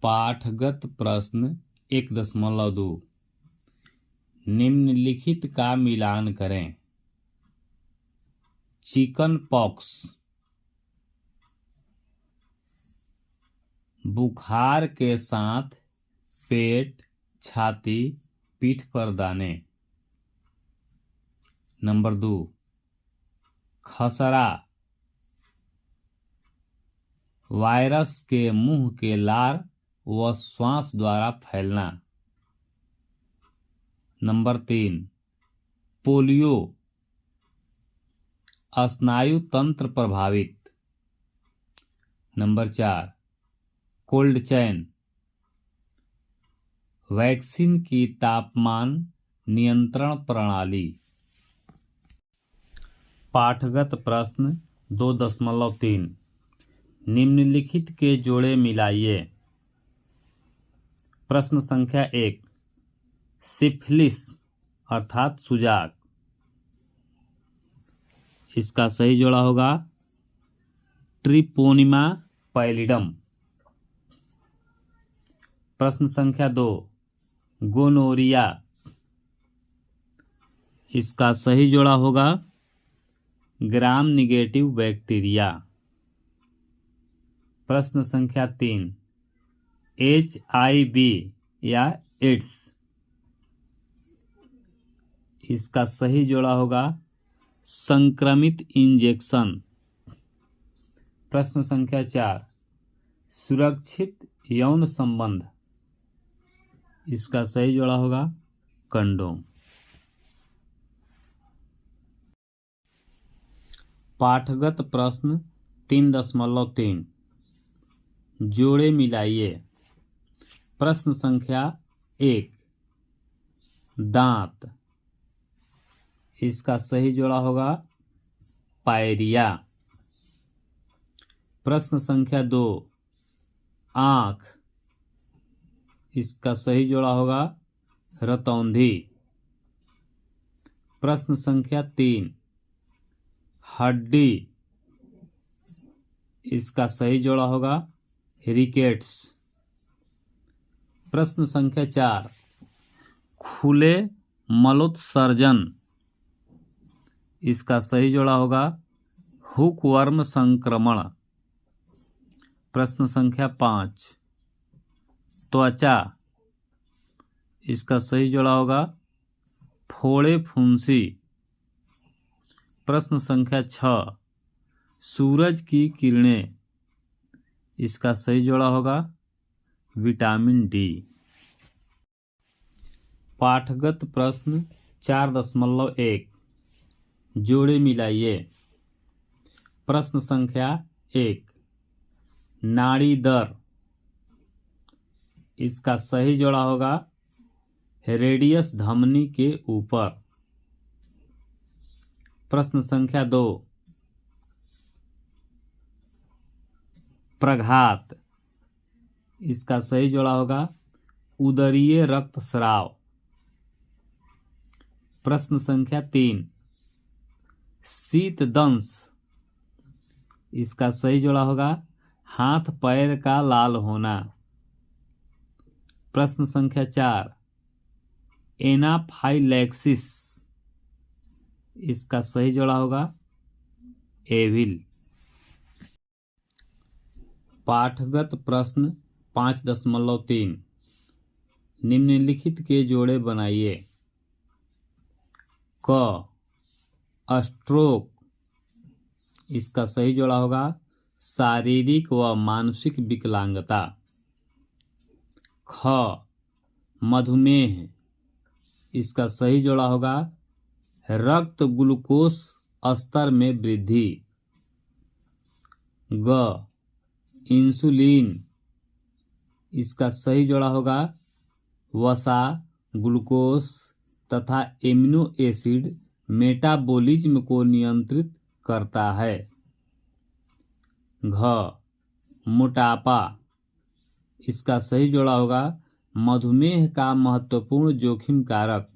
पाठगत प्रश्न 1.2 निम्नलिखित का मिलान करें। चिकन पॉक्स, बुखार के साथ पेट, छाती, पीठ पर दाने। नंबर 2, खसरा, वायरस के मुंह के लार व श्वास द्वारा फैलना। नंबर 3, पोलियो, स्नायु तंत्र प्रभावित। नंबर 4, कोल्ड चैन, वैक्सीन की तापमान नियंत्रण प्रणाली। पाठगत प्रश्न 2.3 निम्नलिखित के जोड़े मिलाइए। प्रश्न संख्या 1, सिफिलिस अर्थात सुजाक, इसका सही जोड़ा होगा ट्रिपोनिमा पैलिडम। प्रश्न संख्या 2, गोनोरिया, इसका सही जोड़ा होगा ग्राम निगेटिव बैक्टीरिया। प्रश्न संख्या 3, HIV या एड्स, इसका सही जोड़ा होगा संक्रमित इंजेक्शन। प्रश्न संख्या 4, सुरक्षित यौन संबंध, इसका सही जोड़ा होगा कंडोम। पाठगत प्रश्न 3.3 जोड़े मिलाइए। प्रश्न संख्या 1, दांत, इसका सही जोड़ा होगा पायरिया। प्रश्न संख्या 2, आंख, इसका सही जोड़ा होगा रतौंधी। प्रश्न संख्या 3, हड्डी, इसका सही जोड़ा होगा रिकेट्स। प्रश्न संख्या 4, खुले मलोत्सर्जन, इसका सही जोड़ा होगा हुकवर्म संक्रमण। प्रश्न संख्या 5, त्वचा, इसका सही जोड़ा होगा फोड़े फुंसी। प्रश्न संख्या 6, सूरज की किरणें, इसका सही जोड़ा होगा विटामिन डी। पाठगत प्रश्न 4.1 जोड़े मिलाइए। प्रश्न संख्या 1, नाड़ी दर, इसका सही जोड़ा होगा रेडियस धमनी के ऊपर। प्रश्न संख्या 2, प्रघात, इसका सही जोड़ा होगा उदरीय रक्तस्राव। प्रश्न संख्या 3, शीतदंश, इसका सही जोड़ा होगा हाथ पैर का लाल होना। प्रश्न संख्या 4, एनाफाइलैक्सिस, इसका सही जोड़ा होगा एविल। पाठगत प्रश्न 5.3 निम्नलिखित के जोड़े बनाइए। क, स्ट्रोक, इसका सही जोड़ा होगा शारीरिक व मानसिक विकलांगता। ख, मधुमेह, इसका सही जोड़ा होगा रक्त ग्लूकोज स्तर में वृद्धि। ग, इंसुलिन, इसका सही जोड़ा होगा वसा, ग्लूकोज तथा एमिनो एसिड मेटाबॉलिज्म को नियंत्रित करता है। घ, मोटापा, इसका सही जोड़ा होगा मधुमेह का महत्वपूर्ण जोखिम कारक।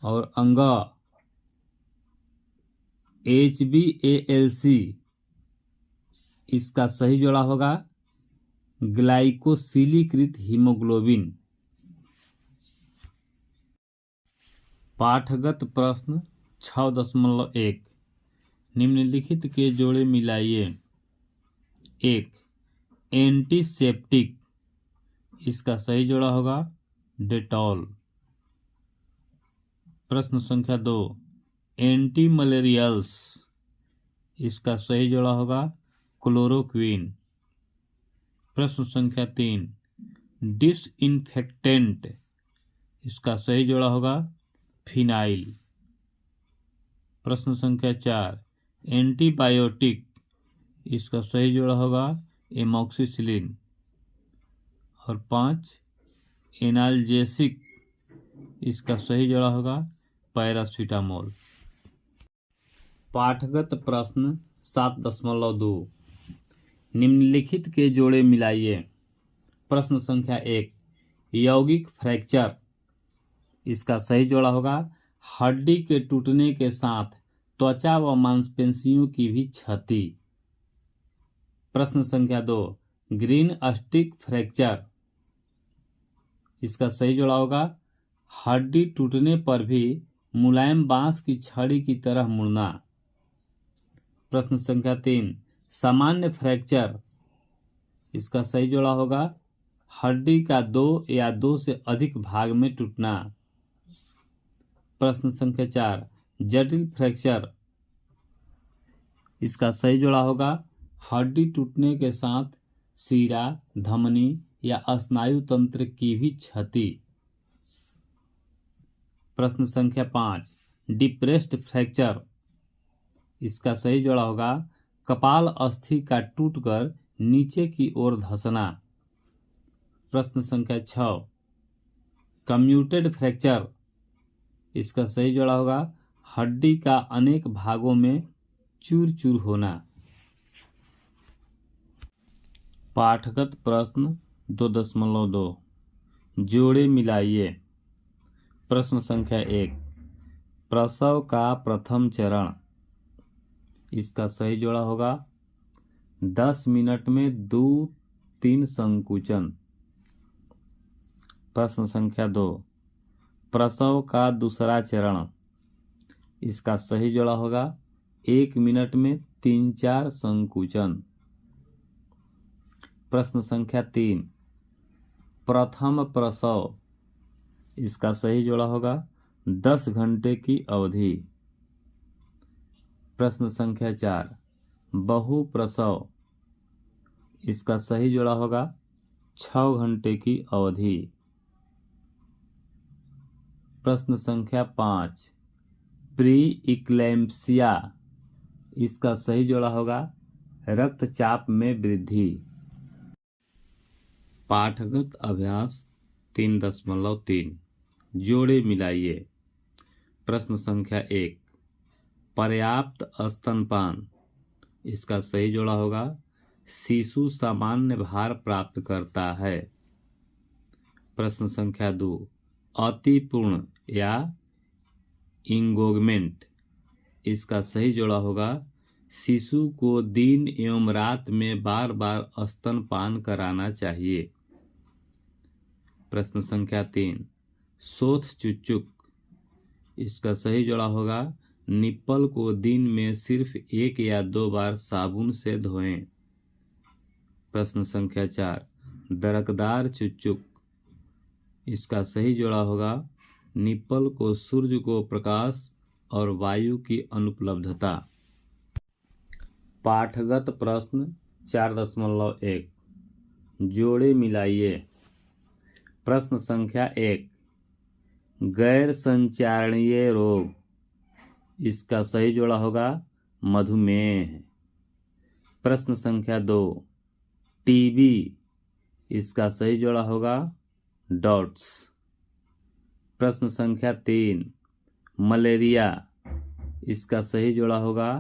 और अंग, HbA1c, इसका सही जोड़ा होगा ग्लाइकोसिलीकृत हीमोग्लोबिन। पाठगत प्रश्न 6.1 निम्नलिखित के जोड़े मिलाइए। 1 एंटीसेप्टिक, इसका सही जोड़ा होगा डेटॉल। प्रश्न संख्या 2 एंटी मलेरियल्स, इसका सही जोड़ा होगा क्लोरोक्विन। प्रश्न संख्या 3 डिसइंफेक्टेंट, इसका सही जोड़ा होगा फिनाइल। प्रश्न संख्या 4 एंटीबायोटिक, इसका सही जोड़ा होगा एमॉक्सिसिलिन। और 5 एनाल्जेसिक, इसका सही जोड़ा होगा पैरासीटामोल। पाठगत प्रश्न 7.2 निम्नलिखित के जोड़े मिलाइए। प्रश्न संख्या 1 यौगिक फ्रैक्चर, इसका सही जोड़ा होगा हड्डी के टूटने के साथ त्वचा व मांसपेशियों की भी क्षति। प्रश्न संख्या 2 ग्रीन स्टिक फ्रैक्चर, इसका सही जोड़ा होगा हड्डी टूटने पर भी मुलायम बांस की छड़ी की तरह मुड़ना। प्रश्न संख्या 3 सामान्य फ्रैक्चर, इसका सही जोड़ा होगा हड्डी का 2 या 2 से अधिक भाग में टूटना। प्रश्न संख्या 4 जटिल फ्रैक्चर, इसका सही जोड़ा होगा हड्डी टूटने के साथ सीरा, धमनी या स्नायु तंत्र की भी क्षति। प्रश्न संख्या 5 डिप्रेस्ड फ्रैक्चर, इसका सही जोड़ा होगा कपाल अस्थि का टूटकर नीचे की ओर धंसना। प्रश्न संख्या 6 कम्यूटेड फ्रैक्चर, इसका सही जोड़ा होगा हड्डी का अनेक भागों में चूर चूर होना। पाठगत प्रश्न 2.2 जोड़े मिलाइए। प्रश्न संख्या 1 प्रसव का प्रथम चरण, इसका सही जोड़ा होगा 10 मिनट में 2-3 संकुचन। प्रश्न संख्या 2 प्रसव का दूसरा चरण, इसका सही जोड़ा होगा 1 मिनट में 3-4 संकुचन। प्रश्न संख्या 3 प्रथम प्रसव, इसका सही जोड़ा होगा 10 घंटे की अवधि। प्रश्न संख्या 4 बहु प्रसव, इसका सही जोड़ा होगा 6 घंटे की अवधि। प्रश्न संख्या 5 प्री इक्लेम्पसिया, इसका सही जोड़ा होगा रक्तचाप में वृद्धि। पाठगत अभ्यास 3.3 जोड़े मिलाइए। प्रश्न संख्या 1 पर्याप्त स्तनपान, इसका सही जोड़ा होगा शिशु सामान्य भार प्राप्त करता है। प्रश्न संख्या 2 अतिपूर्ण या इंगोगमेंट, इसका सही जोड़ा होगा शिशु को दिन एवं रात में बार बार स्तनपान कराना चाहिए। प्रश्न संख्या 3 शोथ चुच्चुक, इसका सही जोड़ा होगा निप्पल को दिन में सिर्फ 1 या 2 बार साबुन से धोएं। प्रश्न संख्या 4 दरकदार चुच्चुक, इसका सही जोड़ा होगा निप्पल को सूर्य को प्रकाश और वायु की अनुपलब्धता। पाठगत प्रश्न 4.1 जोड़े मिलाइए। प्रश्न संख्या 1 गैर संचारणीय रोग, इसका सही जोड़ा होगा मधुमेह। प्रश्न संख्या 2 टीबी, इसका सही जोड़ा होगा डॉट्स। प्रश्न संख्या 3 मलेरिया, इसका सही जोड़ा होगा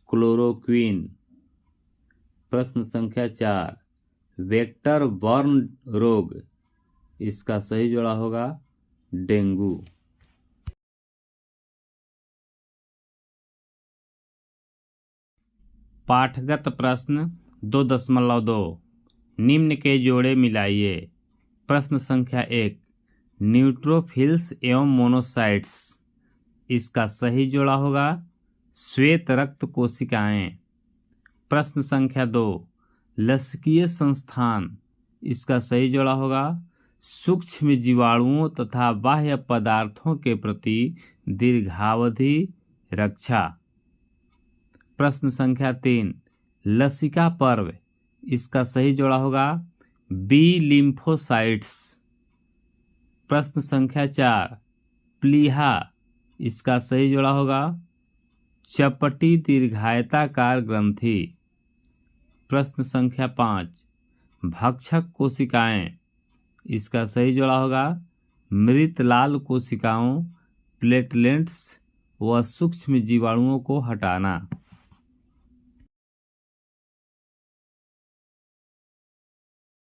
क्लोरोक्विन। प्रश्न संख्या 4 वेक्टर बॉर्न रोग, इसका सही जोड़ा होगा डेंगू। पाठगत प्रश्न 2.2 निम्न के जोड़े मिलाइए। प्रश्न संख्या 1, न्यूट्रोफिल्स एवं मोनोसाइट्स। इसका सही जोड़ा होगा श्वेत रक्त कोशिकाएं। प्रश्न संख्या 2, लसिकीय संस्थान। इसका सही जोड़ा होगा सूक्ष्म जीवाणुओं तथा बाह्य पदार्थों के प्रति दीर्घावधि रक्षा। प्रश्न संख्या 3, लसिका पर्व। इसका सही जोड़ा होगा बी लिम्फोसाइट्स। प्रश्न संख्या 4, प्लीहा। इसका सही जोड़ा होगा चपटी दीर्घायताकार ग्रंथि। प्रश्न संख्या 5, भक्षक कोशिकाएं। इसका सही जोड़ा होगा मृत लाल कोशिकाओं, प्लेटलेट्स व सूक्ष्म जीवाणुओं को हटाना।